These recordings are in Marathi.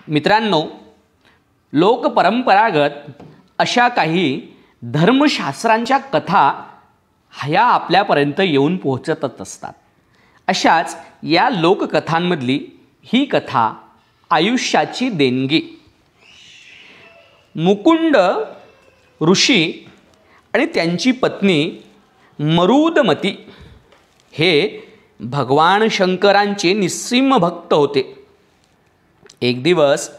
मित्रांनो, लोकपरंपरागत अशा काही धर्मशास्त्रांच्या कथा ह्या आपल्यापर्यंत येऊन पोहोचतच असतात. अशाच या लोककथांमधली ही कथा आयुष्याची देणगी. मुकुंद ऋषी आणि त्यांची पत्नी मरुदमती हे भगवान शंकरांचे निस्सीम भक्त होते. एक दिवस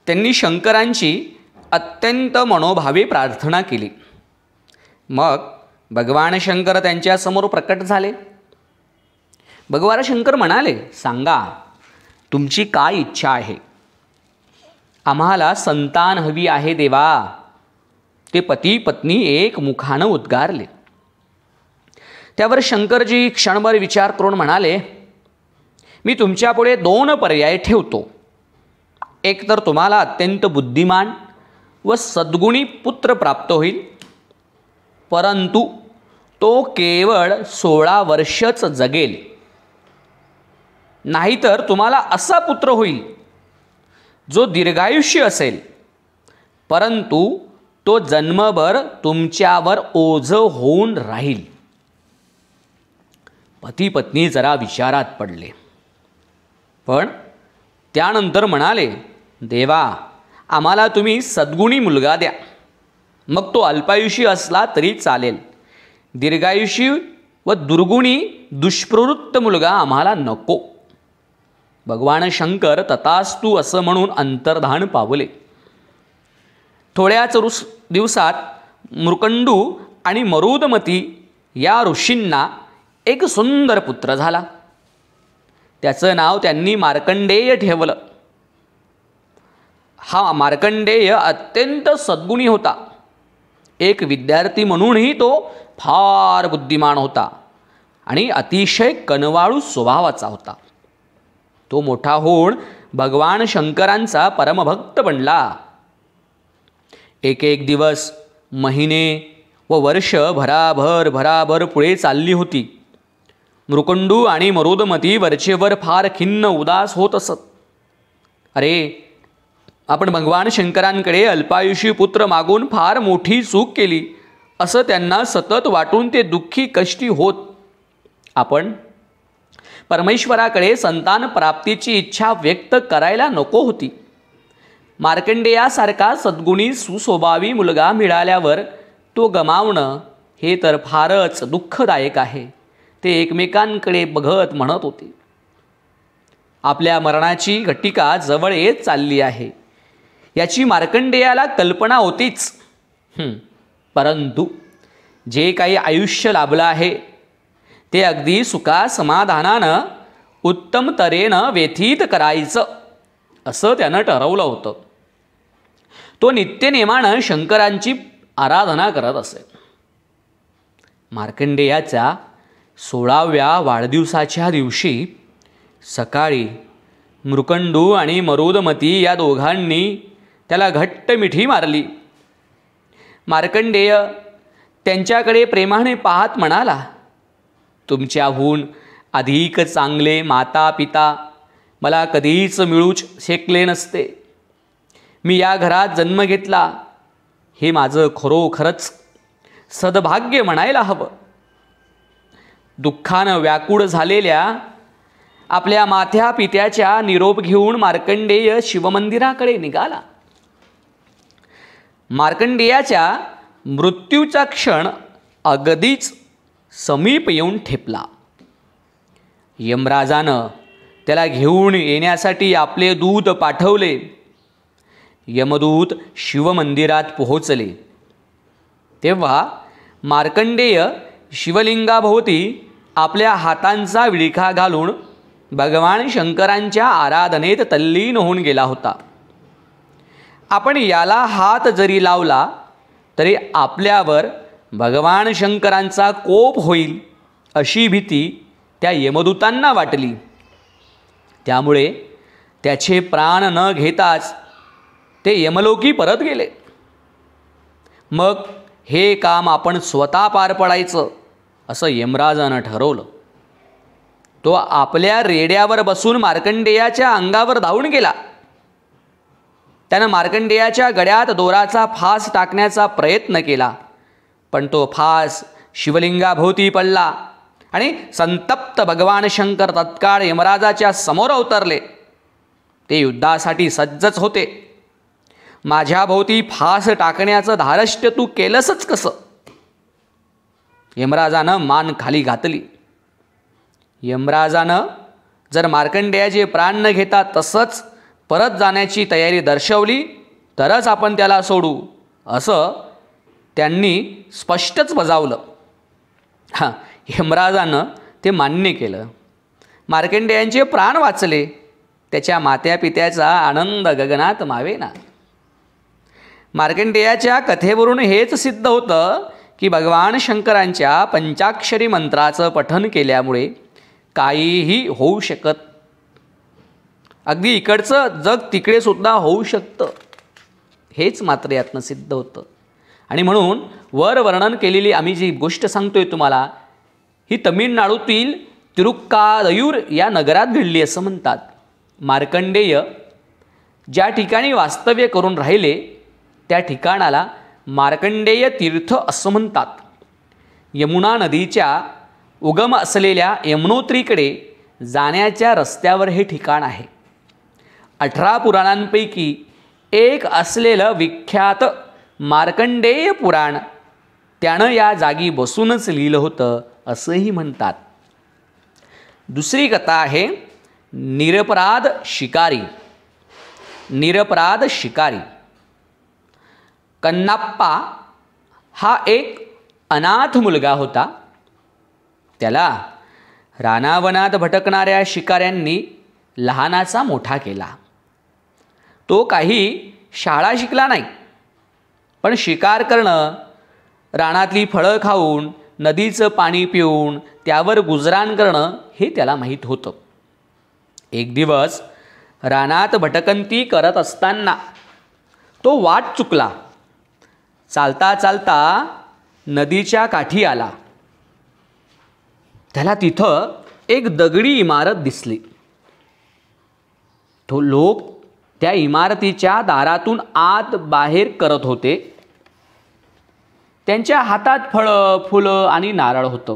त्यांनी शंकरांची अत्यंत मनोभावे प्रार्थना केली. मग भगवान शंकर त्यांच्यासमोर प्रकट झाले. भगवान शंकर म्हणाले, सांगा तुमची काय इच्छा आहे. आम्हाला संतान हवी आहे देवा. ते पती पत्नी एक मुखानं उद्गारले. त्यावर शंकरजी क्षणभर विचार करून म्हणाले, मी तुमच्यापुढे 2 पर्याय ठेवतो. एक तर तुम्हाला अत्यंत बुद्धिमान व सद्गुणी पुत्र प्राप्त होईल, परंतु तो केवळ 16 वर्षच जगेल. नाहीतर तुम्हाला असा पुत्र होईल जो दीर्घायुष्य असेल, परंतु तो जन्मभर तुमच्यावर ओझं होऊन राहील. पती पत्नी जरा विचारात पडले, पण त्यानंतर म्हणाले, देवा आम्हाला तुम्ही सद्गुणी मुलगा द्या. मग तो अल्पायुषी असला तरी चालेल. दीर्घायुषी व दुर्गुणी दुष्प्रवृत्त मुलगा आम्हाला नको. भगवान शंकर तथास्तु असं म्हणून अंतर्धान पावले. थोड्याच दिवसात मुकुंद आणि मरुदमती या ऋषींना एक सुंदर पुत्र झाला. त्याचं नाव त्यांनी मार्कंडेय ठेवलं. हा मार्कंडेय अत्यंत सद्गुणी होता. एक विद्यार्थी म्हणूनही तो फार बुद्धिमान होता आणि अतिशय कनवाळू स्वभावाचा होता. तो मोठा होऊन भगवान शंकरांचा परमभक्त बनला. एक एक दिवस, महिने व वर्ष भराभर पुढे चालली होती. मुकुंद आणि मरुदमती वरचेवर फार खिन्न उदास होत असत. अरे, आपण भगवान शंकरांकडे अल्पायुषी पुत्र मागून फार मोठी चूक केली असं त्यांना सतत वाटून ते दुःखी कष्टी होत. आपण परमेश्वराकडे संतान प्राप्तीची इच्छा व्यक्त करायला नको होती. मार्कंडेयासारखा सद्गुणी सुस्वभावी मुलगा मिळाल्यावर तो गमावणं हे तर फारच दुःखदायक आहे. ते एकमेकांकडे बघत म्हणत होते, आपल्या मरणाची घटिका जवळ येत चालली आहे. याची मार्कंडेयाला कल्पना होतीच. परंतु जे काही आयुष्य लाभलं आहे ते अगदी सुखा समाधानानं उत्तम तऱ्हेनं व्यतीत करायचं असं त्यानं ठरवलं होतं. तो नित्यनेमानं शंकरांची आराधना करत असे. मार्कंडेयाच्या 16व्या वाढदिवसाच्या दिवशी सकाळी मुकुंद आणि मरुदमती या दोघांनी त्याला घट्ट मिठी मारली. मार्कंडेय त्यांच्याकडे प्रेमाने पाहत म्हणाला, तुमच्याहून अधिक चांगले माता पिता मला कधीच मिळूच शकले नसते. मी या घरात जन्म घेतला हे माझं खरोखरच सद्भाग्य म्हणायला हवं. दुःखानं व्याकुळ झालेल्या आपल्या मात्या पित्याच्या निरोप घेऊन मार्कंडेय शिवमंदिराकडे निघाला. मार्कंडेयाच्या मृत्यूचा क्षण अगदीच समीप येऊन ठेपला. यमराजानं त्याला घेऊन येण्यासाठी आपले दूत पाठवले. यमदूत शिवमंदिरात पोहोचले तेव्हा मार्कंडेय शिवलिंगाभोवती आपल्या हातांचा विळखा घालून भगवान शंकरांच्या आराधनेत तल्लीन होऊन गेला होता. आपण याला हात जरी लावला तरी आपल्यावर भगवान शंकरांचा कोप होईल अशी भीती त्या यमदूतांना वाटली. त्यामुळे त्याचे प्राण न घेताच ते यमलोकी परत गेले. मग हे काम आपण स्वतः पार पडायचं असं यमराजानं ठरवलं. तो आपल्या रेड्यावर बसून मार्कंडेयाच्या अंगावर धावून गेला. त्यानं मार्कंडेयाच्या गळ्यात दोराचा फास टाकण्याचा प्रयत्न केला, पण तो फास शिवलिंगाभोवती पडला आणि संतप्त भगवान शंकर तत्काळ यमराजाच्या समोर अवतरले. ते युद्धासाठी सज्जच होते. माझ्या भोवती फास टाकण्याचं धारष्ट्य तू केलंसच कसं? यमराजानं मान खाली घातली. यमराजानं जर मार्कंडेयाचे प्राण न घेता तसंच परत जाण्याची तयारी दर्शवली तरच आपण त्याला सोडू, असं त्यांनी स्पष्टच बजावलं. यमराजानं ते मान्य केलं. मार्कंडेयांचे प्राण वाचले. त्याच्या मात्यापित्याचा आनंद गगनात मावेना. मार्कंडेयाच्या कथेवरून हेच सिद्ध होतं की भगवान शंकरांच्या पंचाक्षरी मंत्राचं पठन केल्यामुळे काहीही होऊ शकत. अगदी इकडचं जग तिकडे सुद्धा होऊ शकतं, हेच मात्र यातनं सिद्ध होतं. आणि म्हणून वर वर्णन केलेली आम्ही जी गोष्ट सांगतोय तुम्हाला, ही तमिळनाडूतील तिरुक्कादयूर या नगरात घडली असं म्हणतात. मार्कंडेय ज्या ठिकाणी वास्तव्य करून राहिले त्या ठिकाणाला मार्कंडेय तीर्थ असं म्हणतात. यमुना नदीच्या उगम असलेल्या यमुनोत्रीकडे जाण्याच्या रस्त्यावर हे ठिकाण आहे. 18 पुराणांपैकी एक असलेलं विख्यात मार्कंडेय पुराण त्यानं या जागी बसूनच लिहिलं होतं असंही म्हणतात. दुसरी कथा आहे निरपराध शिकारी. निरपराध शिकारी. कन्नाप्पा हा एक अनाथ मुलगा होता. त्याला रानावनात भटकणाऱ्या शिकाऱ्यांनी लहानाचा मोठा केला. तो काही शाळा शिकला नाही, पण शिकार करणं, रानातली फळं खाऊन, नदीचं पाणी पिऊन त्यावर गुजराण करणं हे त्याला माहीत होतं. एक दिवस रानात भटकंती करत असताना तो वाट चुकला. चालता चालता नदीच्या काठी आला. त्याला तिथं एक दगडी इमारत दिसली. तो लोक त्या इमारतीच्या दारातून आत बाहेर करत होते. त्यांच्या हातात फळं, फुलं आणि नारळ होतं.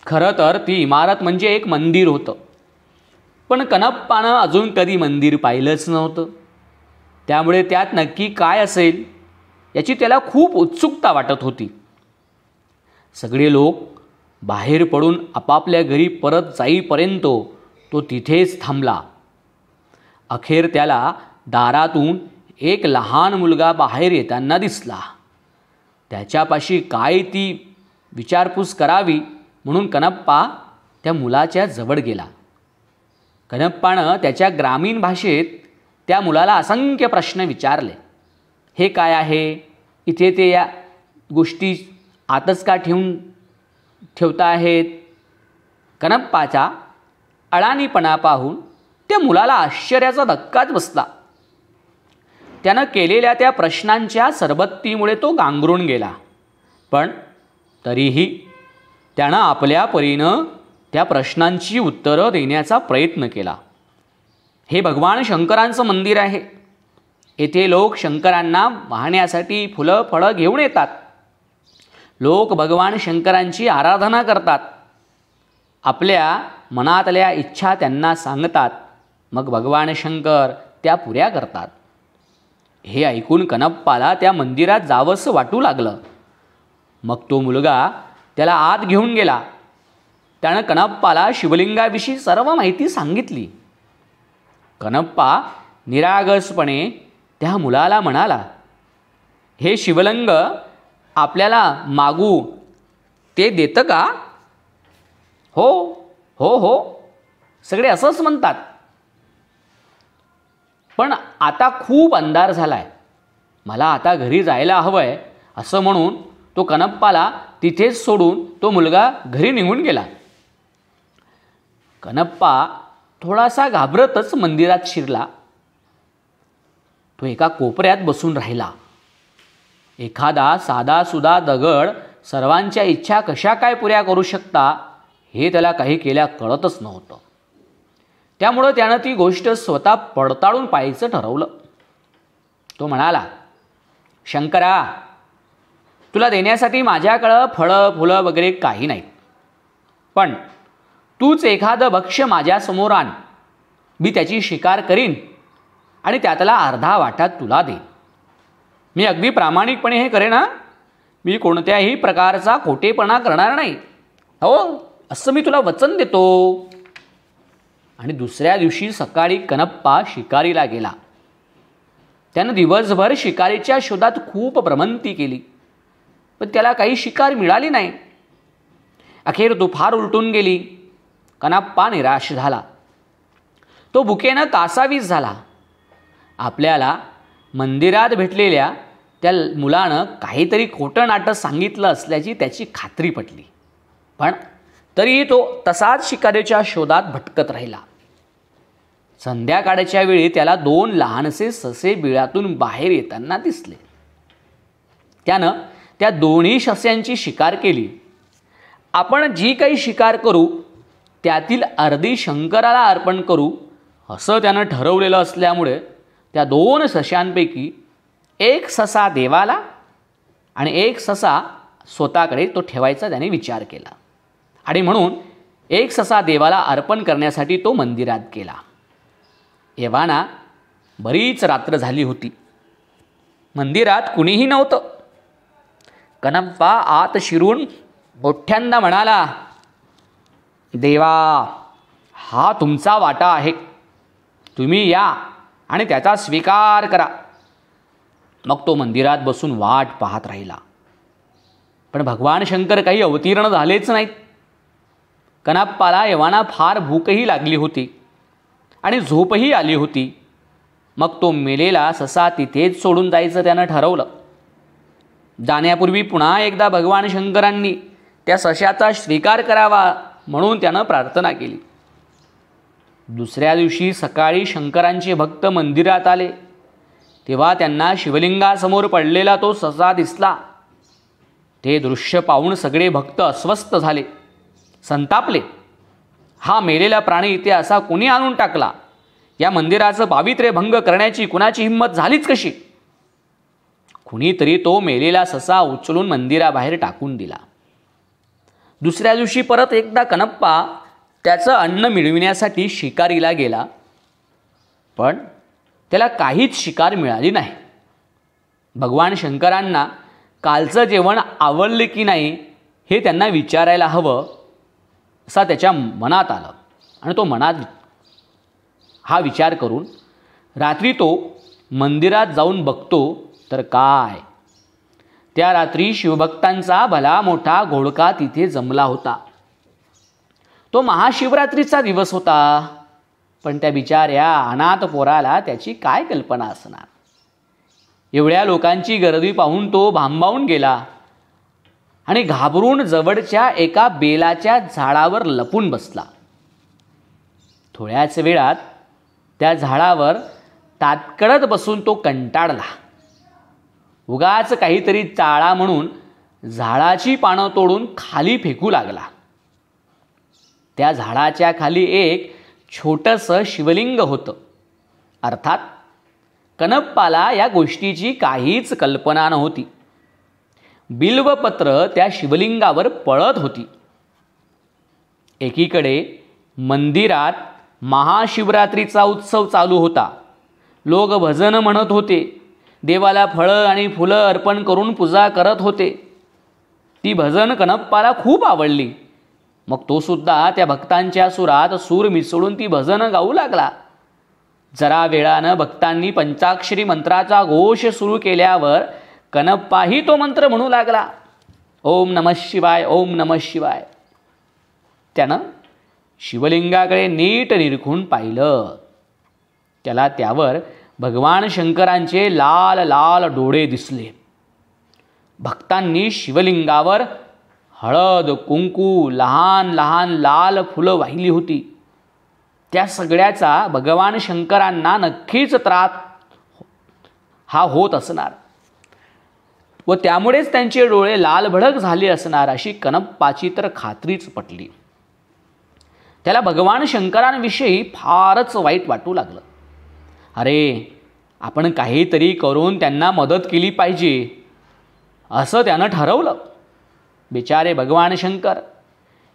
खरं तर ती इमारत म्हणजे एक मंदिर होतं, पण कनप्पानं अजून कधी मंदिर पाहिलंच नव्हतं. त्यामुळे त्यात नक्की काय असेल याची त्याला खूप उत्सुकता वाटत होती. सगळे लोक बाहेर पडून आपापल्या घरी परत जाईपर्यंत तो तिथेच थांबला. अखेर त्याला दारातून एक लहान मुलगा बाहेर येताना दिसला. त्याच्यापाशी काय ती विचारपूस करावी म्हणून कनप्पा त्या मुलाच्या जवळ गेला. कनप्पानं त्याच्या ग्रामीण भाषेत त्या मुलाला असंख्य प्रश्न विचारले. हे काय आहे? इथे ते या गोष्टी आतच का ठेवता आहेत? कनप्पाचा अडाणीपणा पाहून त्या मुलाला आश्चर्याचा धक्काच बसला. त्यानं केलेल्या त्या प्रश्नांच्या सरबत्तीमुळे तो गांगरून गेला, पण तरीही त्यानं आपल्या परीनं त्या प्रश्नांची उत्तरं देण्याचा प्रयत्न केला. हे भगवान शंकरांचं मंदिर आहे. येथे लोक शंकरांना वाहण्यासाठी फुलं फळं घेऊन येतात. लोक भगवान शंकरांची आराधना करतात. आपल्या मनातल्या इच्छा त्यांना सांगतात. मग भगवान शंकर त्या पुऱ्या करतात. हे ऐकून कनप्पाला त्या मंदिरात जावंसं वाटू लागलं. मग तो मुलगा त्याला आत घेऊन गेला. त्यानं कनप्पाला शिवलिंगाविषयी सर्व माहिती सांगितली. कनप्पा निरागसपणे त्या मुलाला म्हणाला, हे शिवलिंग आपल्याला मागू ते देतं का? हो हो हो, सगळे असंच म्हणतात. पण आता खूप अंधार झालाय, मला आता घरी जायला हवंय, असं म्हणून तो कनप्पाला तिथेच सोडून तो मुलगा घरी निघून गेला. कनप्पा थोडासा घाबरतच मंदिरात शिरला. तो एका कोपऱ्यात बसून राहिला. एखादा साधासुधा दगड सर्वांच्या इच्छा कशा काय पुऱ्या करू शकता हे त्याला काही केल्या कळतच नव्हतं. त्यामुळं त्यानं ती गोष्ट स्वतः पडताळून पाहायचं ठरवलं. तो म्हणाला, शंकरा, तुला देण्यासाठी माझ्याकडं फळं फुलं वगैरे काही नाहीत, पण तूच एखादं भक्ष्य माझ्यासमोर आण, मी त्याची शिकार करीन आणि त्यातला अर्धा वाटा तुला देईन. मी अगदी प्रामाणिकपणे हे करेन ना, मी कोणत्याही प्रकारचा खोटेपणा करणार नाही. हो, असं मी तुला वचन देतो. आणि दुसऱ्या दिवशी सकाळी कनप्पा शिकारीला गेला. त्यानं दिवसभर शिकारीच्या शोधात खूप भ्रमंती केली, पण त्याला काही शिकार मिळाली नाही. अखेर तो फार उलटून गेली. कनप्पा निराश झाला. तो भुकेनं कासावीस झाला. आपल्याला मंदिरात भेटलेल्या त्या मुलानं काहीतरी खोटं नाटक सांगितलं असल्याची त्याची खात्री पटली, पण तरीही तो तसाच शिकारीच्या शोधात भटकत राहिला. संध्याकाळच्या वेळी त्याला 2 लहानसे ससे बिळातून बाहेर येताना दिसले. त्यानं त्या दोन्ही सस्यांची शिकार केली. आपण जी काही शिकार करू त्यातील अर्धी शंकराला अर्पण करू असं त्यानं ठरवलेलं असल्यामुळे त्या 2 सस्यांपैकी एक ससा देवाला आणि एक ससा स्वतःकडे तो ठेवायचा त्याने विचार केला. आणि म्हणून एक ससा देवाला अर्पण करण्यासाठी तो मंदिरात गेला. एव्हाना बरीच रात्र झाली होती. मंदिरात कुणीही नव्हतं. कनप्पा आत शिरून मोठ्यांदा म्हणाला, देवा, हा तुमचा वाटा आहे, तुम्ही या आणि त्याचा स्वीकार करा. मग तो मंदिरात बसून वाट पाहत राहिला, पण भगवान शंकर काही अवतीर्ण झालेच नाहीत. कनप्पाला एव्हाना फार भूकही लागली होती आणि झोपही आली होती. मग तो मेलेला ससा तिथेच सोडून जायचं त्यानं ठरवलं. जाण्यापूर्वी पुन्हा एकदा भगवान शंकरांनी त्या सशाचा स्वीकार करावा म्हणून त्यानं प्रार्थना केली. दुसऱ्या दिवशी सकाळी शंकरांचे भक्त मंदिरात आले तेव्हा त्यांना शिवलिंगासमोर पडलेला तो ससा दिसला. ते दृश्य पाहून सगळे भक्त अस्वस्थ झाले, संतापले. हा मेलेला प्राणी इथे असा कुणी आणून टाकला? या मंदिराचं पावित्र्य भंग करण्याची कुणाची हिंमत झालीच कशी? कुणीतरी तो मेलेला ससा उचलून मंदिराबाहेर टाकून दिला. दुसऱ्या दिवशी परत एकदा कनप्पा त्याचं अन्न मिळविण्यासाठी शिकारीला गेला, पण त्याला काहीच शिकार मिळाली नाही. भगवान शंकरांना कालचं जेवण आवडले की नाही हे त्यांना विचारायला हवं असा त्याच्या मनात आलं आणि तो मनात हा विचार करून रात्री तो मंदिरात जाऊन बघतो तर काय, त्या रात्री शिवभक्तांचा भला मोठा घोळका तिथे जमला होता. तो महाशिवरात्रीचा दिवस होता, पण त्या बिचाऱ्या अनाथ पोराला त्याची काय कल्पना असणार. एवढ्या लोकांची गर्दी पाहून तो भांबावून गेला आणि घाबरून जवळच्या एका बेलाच्या झाडावर लपून बसला. थोड्याच वेळात त्या झाडावर ताटकळत बसून तो कंटाळला. उगाच काहीतरी चाळा म्हणून झाडाची पानं तोडून खाली फेकू लागला. त्या झाडाच्या खाली एक छोटंसं शिवलिंग होतं. अर्थात कनप्पाला या गोष्टीची काहीच कल्पना नव्हती. बिल्वपत्र त्या शिवलिंगावर पळत होती. एकीकडे मंदिरात महाशिवरात्रीचा उत्सव चालू होता. लोक भजन म्हणत होते, देवाला फळं आणि फुलं अर्पण करून पूजा करत होते. ती भजन कनप्पाला खूप आवडली. मग तो सुद्धा त्या भक्तांच्या सुरात सूर मिसळून ती भजनं गाऊ लागला. जरा वेळानं भक्तांनी पंचाक्षरी मंत्राचा घोष सुरू केल्यावर कनप्पाही तो मंत्र म्हणू लागला, ओम नमः शिवाय, ओम नमः शिवाय. त्यानं शिवलिंगाकडे नीट निरखून पाहिलं. त्याला त्यावर भगवान शंकरांचे लाल लाल डोळे दिसले. भक्तांनी शिवलिंगावर हळद, कुंकू, लहान लहान लाल फुलं वाहिली होती. त्या सगळ्याचा भगवान शंकरांना नक्कीच त्रास हा होत असणार व त्यामुळेच त्यांचे डोळे लालभडक झाले असणार अशी कनप्पाची तर खात्रीच पटली. त्याला भगवान शंकरांविषयी फारच वाईट वाटू लागलं. अरे, आपण काहीतरी करून त्यांना मदत केली पाहिजे असं त्यानं ठरवलं. बिचारे भगवान शंकर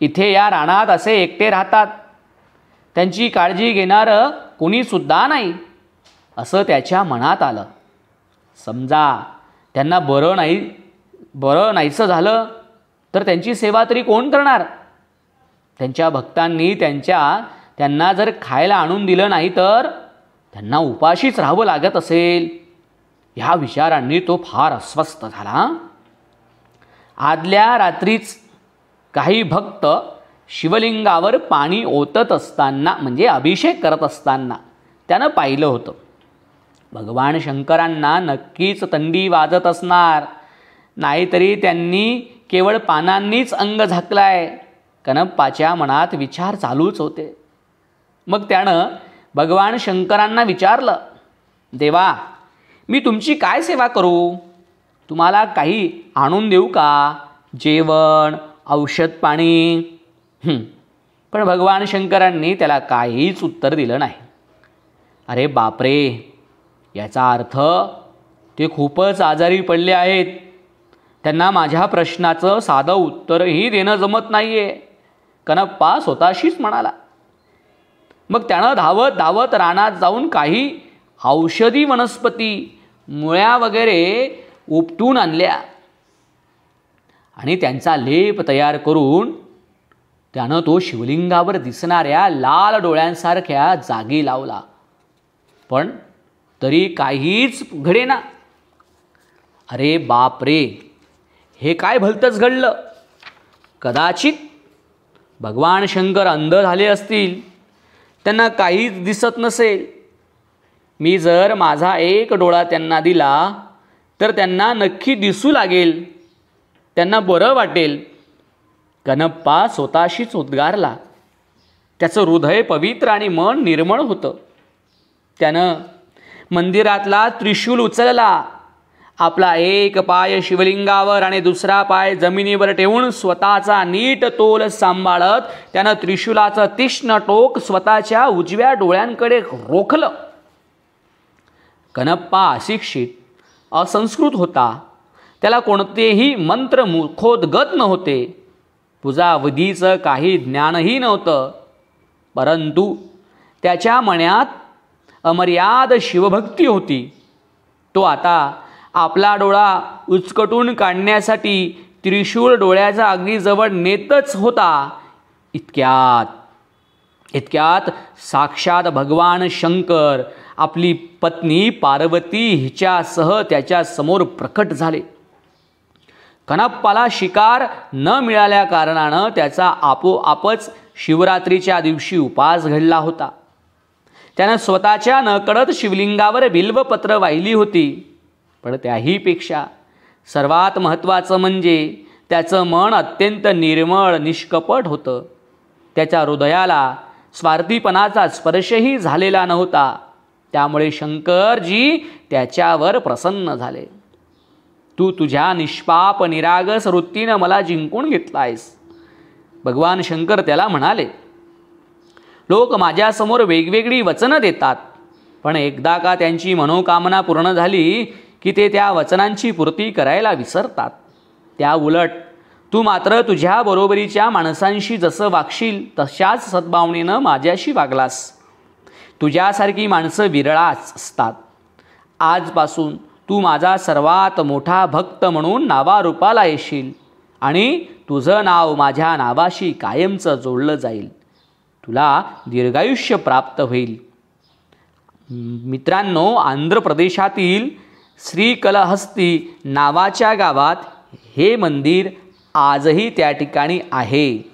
इथे या रानात असे एकटे राहतात, त्यांची काळजी घेणारं कोणीसुद्धा नाही असं त्याच्या मनात आलं. समजा त्यांना बरं नाहीचं झालं तर त्यांची सेवा तरी कोण करणार? त्यांच्या भक्तांनी त्यांना जर खायला आणून दिलं नाही तर त्यांना उपाशीच राहावं लागत असेल. ह्या विचारांनी तो फार अस्वस्थ झाला. आदल्या रात्रीच काही भक्त शिवलिंगावर पाणी ओतत असताना म्हणजे अभिषेक करत असताना त्यानं पाहिलं होतं. भगवान शंकरांना नक्कीच थंडी वाजत असणार, नाहीतरी त्यांनी केवळ पानांनीच अंग झाकलाय. कनप्पाच्या मनात विचार चालूच होते. मग त्यानं भगवान शंकरांना विचारलं, देवा, मी तुमची काय सेवा करू? तुम्हाला काही आणून देऊ का? जेवण, औषध पाणी? पण भगवान शंकरांनी त्याला काहीच उत्तर दिलं नाही. अरे बापरे, याचा अर्थ ते खूपच आजारी पडले आहेत. त्यांना माझ्या प्रश्नाचं साधं उत्तरही देणं जमत नाही आहे, कनप्पा स्वतःशीच म्हणाला. मग त्यानं धावत धावत रानात जाऊन काही औषधी वनस्पती, मुळ्या वगैरे उपटून आणल्या आणि त्यांचा लेप तयार करून त्यानं तो शिवलिंगावर दिसणाऱ्या लाल डोळ्यांसारख्या जागी लावला. पण तरी काहीच घडेना. अरे बापरे, हे काय भलतंच घडलं? कदाचित भगवान शंकर अंध झाले असतील, त्यांना काहीच दिसत नसेल. मी जर माझा एक डोळा त्यांना दिला तर त्यांना नक्की दिसू लागेल, त्यांना बरं वाटेल. कनप्पा स्वतःशीच उद्गारला. त्याचं हृदय पवित्र आणि मन निर्मळ होतं. त्यानं मंदिरातला त्रिशूल उचलला. आपला एक पाय शिवलिंगावर आणि दुसरा पाय जमिनीवर ठेवून स्वतःचा नीट तोल सांभाळत त्यानं त्रिशूलाचं तीक्ष्ण टोक स्वतःच्या उजव्या डोळ्यांकडे रोखलं. कनप्पा अशिक्षित, असंस्कृत होता. त्याला कोणतेही मंत्र मुखोद्गत नव्हते. पूजाविधीचं काही ज्ञानही नव्हतं. परंतु त्याच्या मनात अमर्याद शिवभक्ती होती. तो आता आपला डोळा उचकटून काढण्यासाठी त्रिशूळ डोळ्याच्या अगदी जवळ नेतच होता. इतक्यात साक्षात भगवान शंकर आपली पत्नी पार्वती हिच्यासह त्याच्या समोर प्रकट झाले. कनप्पाला शिकार न मिळाल्या कारणानं त्याचा आपोआपच शिवरात्रीच्या दिवशी उपास घडला होता. त्यानं स्वतःच्या नकळत शिवलिंगावर बिल्वपत्र वाहिली होती. पण त्याहीपेक्षा सर्वात महत्त्वाचं म्हणजे त्याचं मन अत्यंत निर्मळ, निष्कपट होतं. त्याच्या हृदयाला स्वार्थीपणाचा स्पर्शही झालेला नव्हता. त्यामुळे शंकरजी त्याच्यावर प्रसन्न झाले. तू तुझ्या निष्पाप निरागस वृत्तीनं मला जिंकून घेतलायस, भगवान शंकर त्याला म्हणाले. लोक माझ्यासमोर वेगवेगळी वचनं देतात, पण एकदा का त्यांची मनोकामना पूर्ण झाली की ते त्या वचनांची पूर्ती करायला विसरतात. त्या उलट तू मात्र तुझ्या बरोबरीच्या माणसांशी जसं वागशील तशाच सद्भावनेनं माझ्याशी वागलास. तुझ्यासारखी माणसं विरळाच असतात. आजपासून तू माझा सर्वात मोठा भक्त म्हणून नावारूपाला येशील आणि तुझं नाव माझ्या नावाशी कायमचं जोडलं जाईल. तुला दीर्घायुष्य प्राप्त होईल. मित्रांनो, आंध्र प्रदेशातील श्रीकलहस्ती नावाच्या गावात हे मंदिर आजही त्या ठिकाणी आहे.